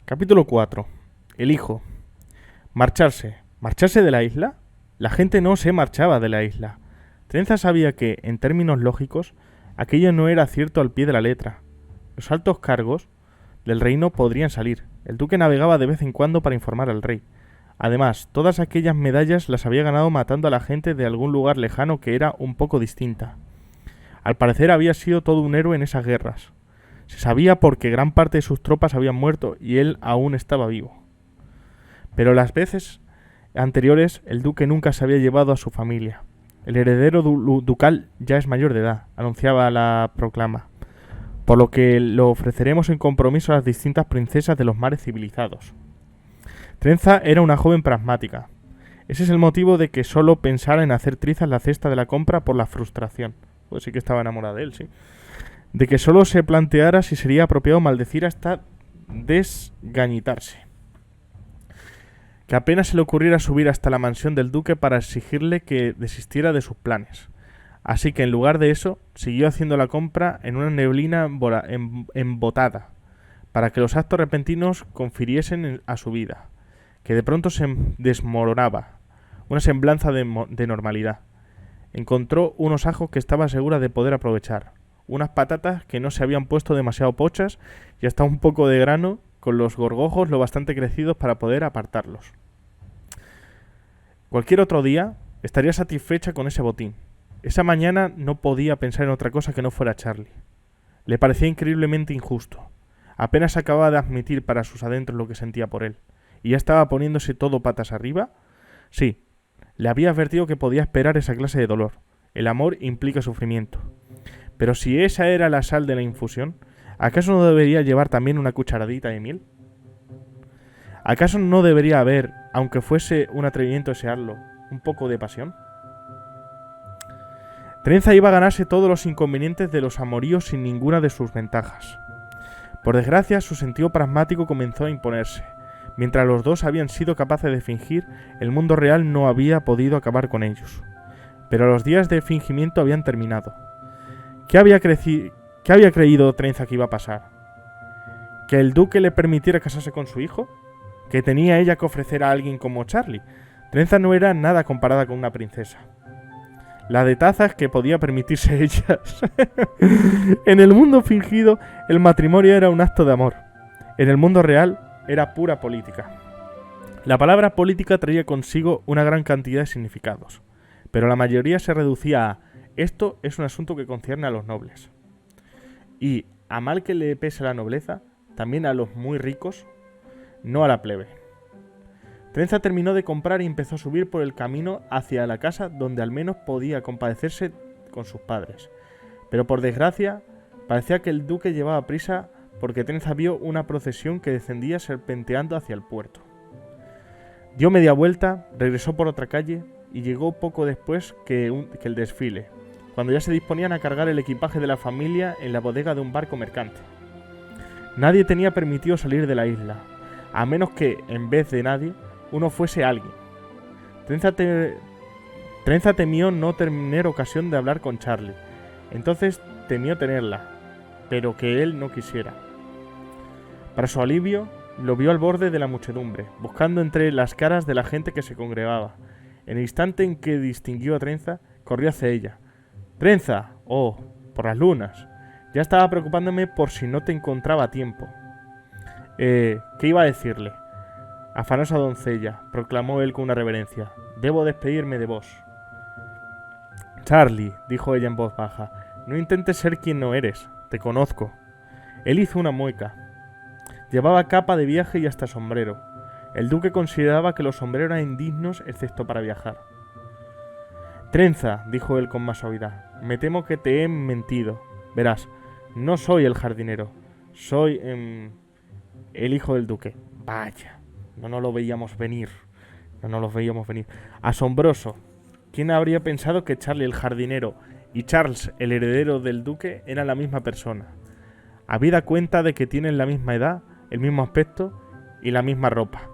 Capítulo 4. El hijo. Marcharse. ¿Marcharse de la isla? La gente no se marchaba de la isla. Trenza sabía que, en términos lógicos, aquello no era cierto al pie de la letra. Los altos cargos del reino podrían salir. El duque navegaba de vez en cuando para informar al rey. Además, todas aquellas medallas las había ganado matando a la gente de algún lugar lejano que era un poco distinta. Al parecer había sido todo un héroe en esas guerras. Se sabía porque gran parte de sus tropas habían muerto y él aún estaba vivo. Pero las veces anteriores el duque nunca se había llevado a su familia. El heredero ducal ya es mayor de edad, anunciaba la proclama, por lo que lo ofreceremos en compromiso a las distintas princesas de los mares civilizados. Trenza era una joven pragmática. Ese es el motivo de que solo pensara en hacer trizas la cesta de la compra por la frustración. Pues sí que estaba enamorada de él, sí. De que solo se planteara si sería apropiado maldecir hasta desgañitarse. Que apenas se le ocurriera subir hasta la mansión del duque para exigirle que desistiera de sus planes. Así que en lugar de eso, siguió haciendo la compra en una neblina embotada, para que los actos repentinos confiriesen a su vida, que de pronto se desmoronaba, una semblanza de normalidad. Encontró unos ajos que estaba segura de poder aprovechar, unas patatas que no se habían puesto demasiado pochas y hasta un poco de grano con los gorgojos lo bastante crecidos para poder apartarlos. Cualquier otro día estaría satisfecha con ese botín. Esa mañana no podía pensar en otra cosa que no fuera Charlie. Le parecía increíblemente injusto. Apenas acababa de admitir para sus adentros lo que sentía por él, y ya estaba poniéndose todo patas arriba. Sí, le había advertido que podía esperar esa clase de dolor. El amor implica sufrimiento. Pero si esa era la sal de la infusión, ¿acaso no debería llevar también una cucharadita de miel? ¿Acaso no debería haber, aunque fuese un atrevimiento desearlo, un poco de pasión? Trenza iba a ganarse todos los inconvenientes de los amoríos sin ninguna de sus ventajas. Por desgracia, su sentido pragmático comenzó a imponerse. Mientras los dos habían sido capaces de fingir, el mundo real no había podido acabar con ellos. Pero los días de fingimiento habían terminado. ¿Qué había creído Trenza que iba a pasar? ¿Que el duque le permitiera casarse con su hijo? ¿Que tenía ella que ofrecer a alguien como Charlie? Trenza no era nada comparada con una princesa. La de tazas que podía permitirse ellas. En el mundo fingido, el matrimonio era un acto de amor. En el mundo real, era pura política. La palabra política traía consigo una gran cantidad de significados, pero la mayoría se reducía a esto es un asunto que concierne a los nobles. Y, a mal que le pese la nobleza, también a los muy ricos, no a la plebe. Trenza terminó de comprar y empezó a subir por el camino hacia la casa donde al menos podía compadecerse con sus padres. Pero por desgracia, parecía que el duque llevaba prisa porque Trenza vio una procesión que descendía serpenteando hacia el puerto. Dio media vuelta, regresó por otra calle y llegó poco después que el desfile, cuando ya se disponían a cargar el equipaje de la familia en la bodega de un barco mercante. Nadie tenía permitido salir de la isla, a menos que, en vez de nadie, uno fuese alguien. Trenza temió no tener ocasión de hablar con Charlie. Entonces temió tenerla, pero que él no quisiera. Para su alivio, lo vio al borde de la muchedumbre, buscando entre las caras de la gente que se congregaba. En el instante en que distinguió a Trenza, corrió hacia ella. ¡Trenza! ¡Oh! Por las lunas. Ya estaba preocupándome por si no te encontraba a tiempo. ¿Qué iba a decirle? Afanosa doncella, proclamó él con una reverencia. Debo despedirme de vos. Charlie, dijo ella en voz baja, no intentes ser quien no eres. Te conozco. Él hizo una mueca. Llevaba capa de viaje y hasta sombrero. El duque consideraba que los sombreros eran indignos excepto para viajar. Trenza, dijo él con más suavidad, me temo que te he mentido. Verás, no soy el jardinero, soy el hijo del duque. Vaya, no nos lo veíamos venir. Asombroso. ¿Quién habría pensado que Charlie el jardinero y Charles el heredero del duque eran la misma persona? Habida cuenta de que tienen la misma edad, el mismo aspecto y la misma ropa.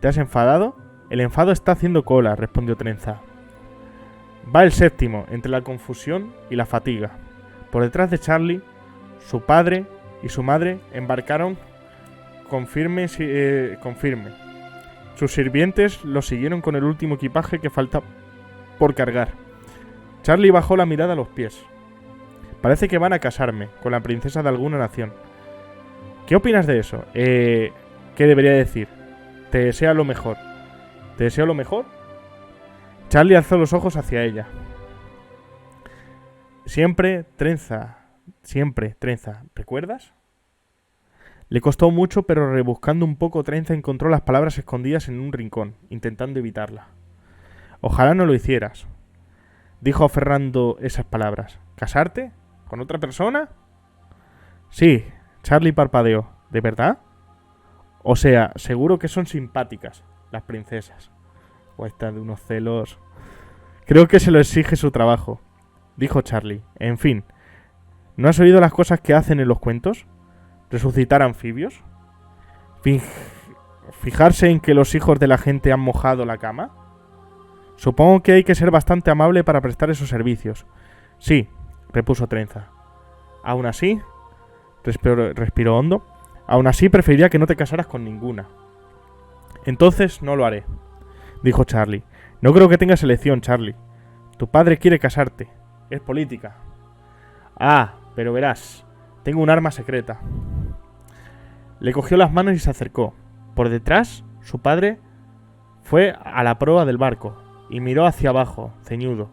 ¿Te has enfadado? El enfado está haciendo cola, respondió Trenza. Va el séptimo, entre la confusión y la fatiga. Por detrás de Charlie, su padre y su madre embarcaron confirme. Sus sirvientes lo siguieron con el último equipaje que falta por cargar. Charlie bajó la mirada a los pies. Parece que van a casarme con la princesa de alguna nación. ¿Qué opinas de eso? ¿Qué debería decir? Te deseo lo mejor. ¿Te deseo lo mejor? Charlie alzó los ojos hacia ella. Siempre trenza, ¿recuerdas? Le costó mucho, pero rebuscando un poco, Trenza encontró las palabras escondidas en un rincón, intentando evitarla. Ojalá no lo hicieras, dijo aferrando esas palabras. ¿Casarte? ¿Con otra persona? Sí, Charlie parpadeó. ¿De verdad? O sea, seguro que son simpáticas, las princesas. O están de unos celos. Creo que se lo exige su trabajo, dijo Charlie. En fin, ¿no has oído las cosas que hacen en los cuentos? ¿Resucitar anfibios? ¿Fijarse en que los hijos de la gente han mojado la cama? Supongo que hay que ser bastante amable para prestar esos servicios. Sí, repuso Trenza. Aún así, respiró hondo. Aún así preferiría que no te casaras con ninguna. Entonces no lo haré, dijo Charlie. No creo que tengas elección, Charlie. Tu padre quiere casarte. Es política. Ah, pero verás, tengo un arma secreta. Le cogió las manos y se acercó. Por detrás, su padre fue a la proa del barco y miró hacia abajo, ceñudo.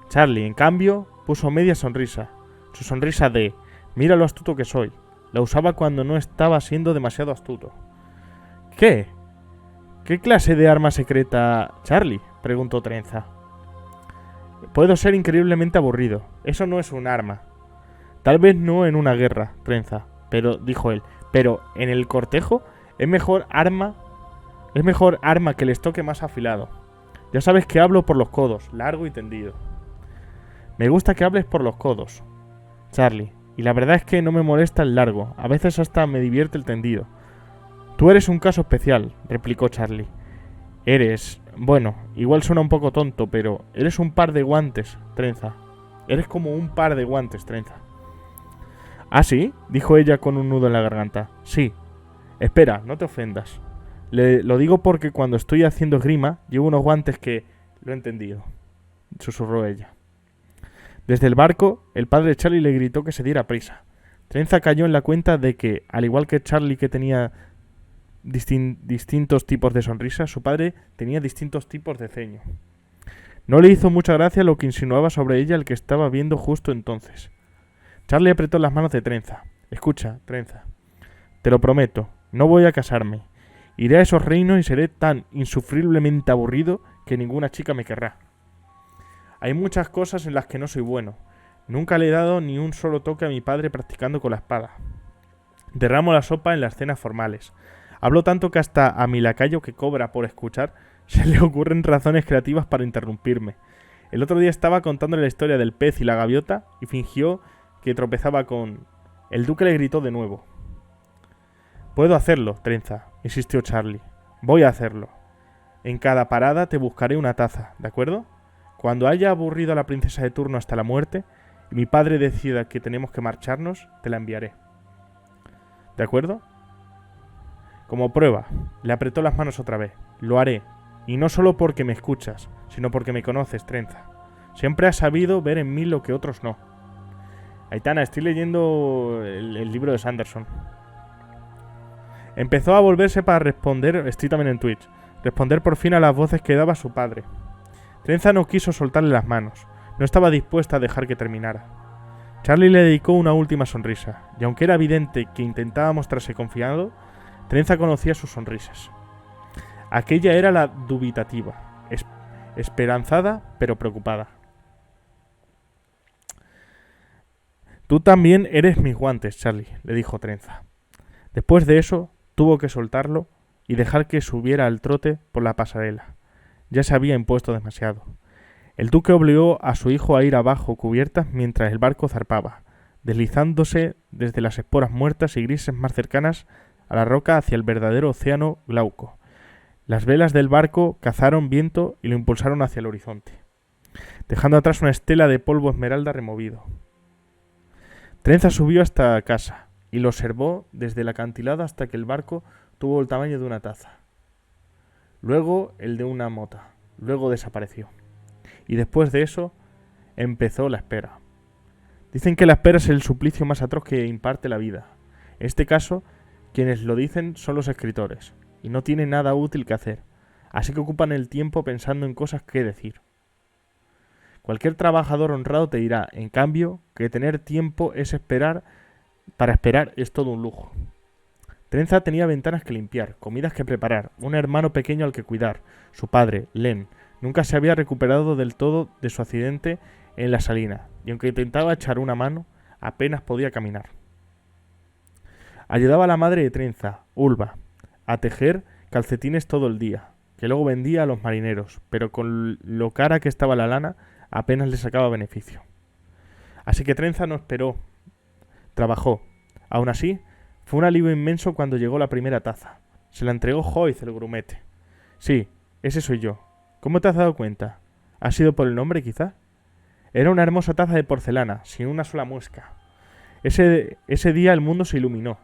Charlie, en cambio, puso media sonrisa. Su sonrisa de «mira lo astuto que soy». La usaba cuando no estaba siendo demasiado astuto. ¿Qué? ¿Qué clase de arma secreta, Charlie?, preguntó Trenza. Puedo ser increíblemente aburrido. Eso no es un arma. Tal vez no en una guerra, Trenza, dijo él. Pero en el cortejo es mejor arma que el estoque más afilado. Ya sabes que hablo por los codos, largo y tendido. Me gusta que hables por los codos, Charlie, y la verdad es que no me molesta el largo, a veces hasta me divierte el tendido. Tú eres un caso especial, replicó Charlie. Bueno, igual suena un poco tonto, pero eres un par de guantes, Trenza. Eres como un par de guantes, Trenza. ¿Ah, sí?, dijo ella con un nudo en la garganta. Sí. Espera, no te ofendas. Lo digo porque cuando estoy haciendo esgrima llevo unos guantes que... Lo he entendido, susurró ella. Desde el barco, el padre de Charlie le gritó que se diera prisa. Trenza cayó en la cuenta de que, al igual que Charlie, que tenía distintos tipos de sonrisas, su padre tenía distintos tipos de ceño. No le hizo mucha gracia lo que insinuaba sobre ella el que estaba viendo justo entonces. Charlie apretó las manos de Trenza. Escucha, Trenza, te lo prometo, no voy a casarme. Iré a esos reinos y seré tan insufriblemente aburrido que ninguna chica me querrá. Hay muchas cosas en las que no soy bueno. Nunca le he dado ni un solo toque a mi padre practicando con la espada. Derramo la sopa en las cenas formales. Hablo tanto que hasta a mi lacayo que cobra por escuchar se le ocurren razones creativas para interrumpirme. El otro día estaba contándole la historia del pez y la gaviota y fingió que tropezaba con... El duque le gritó de nuevo. «Puedo hacerlo, Trenza», insistió Charlie. «Voy a hacerlo. En cada parada te buscaré una taza, ¿de acuerdo? Cuando haya aburrido a la princesa de turno hasta la muerte y mi padre decida que tenemos que marcharnos, te la enviaré. ¿De acuerdo?» Como prueba, le apretó las manos otra vez. «Lo haré, y no solo porque me escuchas, sino porque me conoces, Trenza. Siempre has sabido ver en mí lo que otros no». Aitana, estoy leyendo el libro de Sanderson. Empezó a volverse para responder, estoy también en Twitch, responder por fin a las voces que daba su padre. Trenza no quiso soltarle las manos, no estaba dispuesta a dejar que terminara. Charlie le dedicó una última sonrisa, y aunque era evidente que intentaba mostrarse confiado, Trenza conocía sus sonrisas. Aquella era la dubitativa, esperanzada pero preocupada. «Tú también eres mis guantes, Charlie», le dijo Trenza. Después de eso, tuvo que soltarlo y dejar que subiera al trote por la pasarela. Ya se había impuesto demasiado. El duque obligó a su hijo a ir abajo cubiertas mientras el barco zarpaba, deslizándose desde las esporas muertas y grises más cercanas a la roca hacia el verdadero océano glauco. Las velas del barco cazaron viento y lo impulsaron hacia el horizonte, dejando atrás una estela de polvo esmeralda removido. Trenza subió hasta casa y lo observó desde el acantilado hasta que el barco tuvo el tamaño de una taza. Luego el de una mota. Luego desapareció. Y después de eso empezó la espera. Dicen que la espera es el suplicio más atroz que imparte la vida. En este caso, quienes lo dicen son los escritores, y no tienen nada útil que hacer, así que ocupan el tiempo pensando en cosas que decir. Cualquier trabajador honrado te dirá, en cambio, que tener tiempo para esperar es todo un lujo. Trenza tenía ventanas que limpiar, comidas que preparar, un hermano pequeño al que cuidar. Su padre, Len, nunca se había recuperado del todo de su accidente en la salina, y aunque intentaba echar una mano, apenas podía caminar. Ayudaba a la madre de Trenza, Ulva, a tejer calcetines todo el día, que luego vendía a los marineros, pero con lo cara que estaba la lana, apenas le sacaba beneficio. Así que Trenza no esperó, trabajó. Aún así, fue un alivio inmenso cuando llegó la primera taza. Se la entregó Joyce, el grumete. Sí, ese soy yo. ¿Cómo te has dado cuenta? ¿Ha sido por el nombre, quizá? Era una hermosa taza de porcelana, sin una sola muesca. Ese día el mundo se iluminó.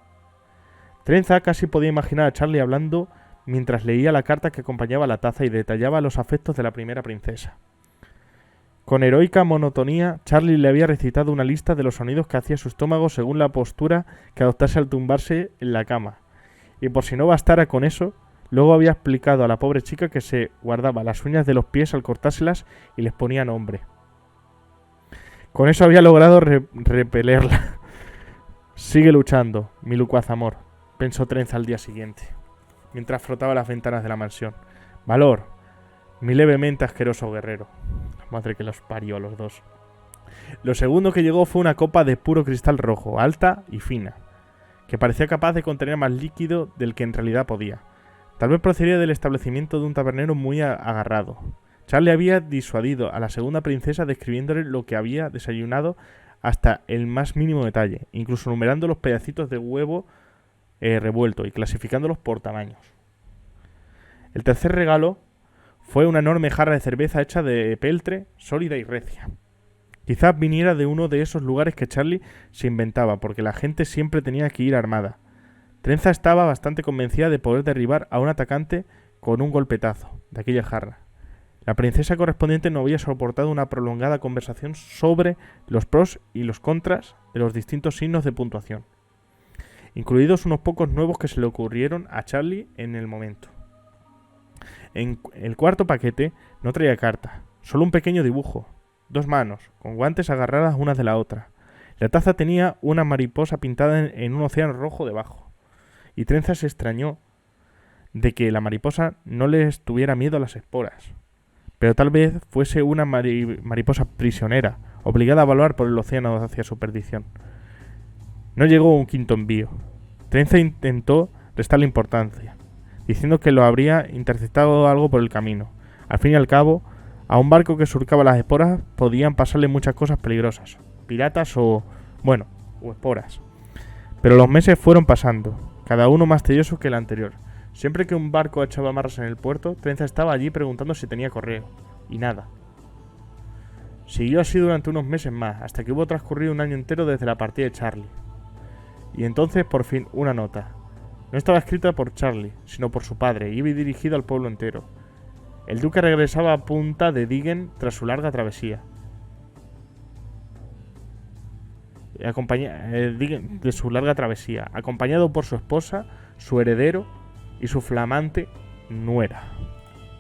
Trenza casi podía imaginar a Charlie hablando mientras leía la carta que acompañaba la taza y detallaba los afectos de la primera princesa. Con heroica monotonía, Charlie le había recitado una lista de los sonidos que hacía su estómago según la postura que adoptase al tumbarse en la cama. Y por si no bastara con eso, luego había explicado a la pobre chica que se guardaba las uñas de los pies al cortárselas y les ponía nombre. Con eso había logrado repelerla. Sigue luchando, mi locuaz amor, pensó Trenza al día siguiente, mientras frotaba las ventanas de la mansión. Valor, mi levemente asqueroso guerrero. Madre que los parió a los dos. Lo segundo que llegó fue una copa de puro cristal rojo, alta y fina, que parecía capaz de contener más líquido del que en realidad podía. Tal vez procedía del establecimiento de un tabernero muy agarrado. Charlie había disuadido a la segunda princesa describiéndole lo que había desayunado hasta el más mínimo detalle, incluso numerando los pedacitos de huevo revuelto y clasificándolos por tamaños. El tercer regalo fue una enorme jarra de cerveza hecha de peltre, sólida y recia. Quizás viniera de uno de esos lugares que Charlie se inventaba, porque la gente siempre tenía que ir armada. Trenza estaba bastante convencida de poder derribar a un atacante con un golpetazo de aquella jarra. La princesa correspondiente no había soportado una prolongada conversación sobre los pros y los contras de los distintos signos de puntuación, incluidos unos pocos nuevos que se le ocurrieron a Charlie en el momento. En el cuarto paquete no traía carta, solo un pequeño dibujo, 2 manos, con guantes agarradas una de la otra. La taza tenía una mariposa pintada en un océano rojo debajo, y Trenza se extrañó de que la mariposa no le tuviera miedo a las esporas. Pero tal vez fuese una mariposa prisionera, obligada a volar por el océano hacia su perdición. No llegó un quinto envío. Trenza intentó restarle importancia, diciendo que lo habría interceptado algo por el camino. Al fin y al cabo, a un barco que surcaba las esporas podían pasarle muchas cosas peligrosas, piratas o esporas. Pero los meses fueron pasando, cada uno más tedioso que el anterior. Siempre que un barco echaba amarras en el puerto, Trenza estaba allí preguntando si tenía correo, y nada. Siguió así durante unos meses más, hasta que hubo transcurrido un año entero desde la partida de Charlie. Y entonces, por fin, una nota. No estaba escrita por Charlie, sino por su padre, y iba dirigida al pueblo entero. El duque regresaba a Punta de Diggen tras su larga travesía. Acompañado por su esposa, su heredero y su flamante nuera.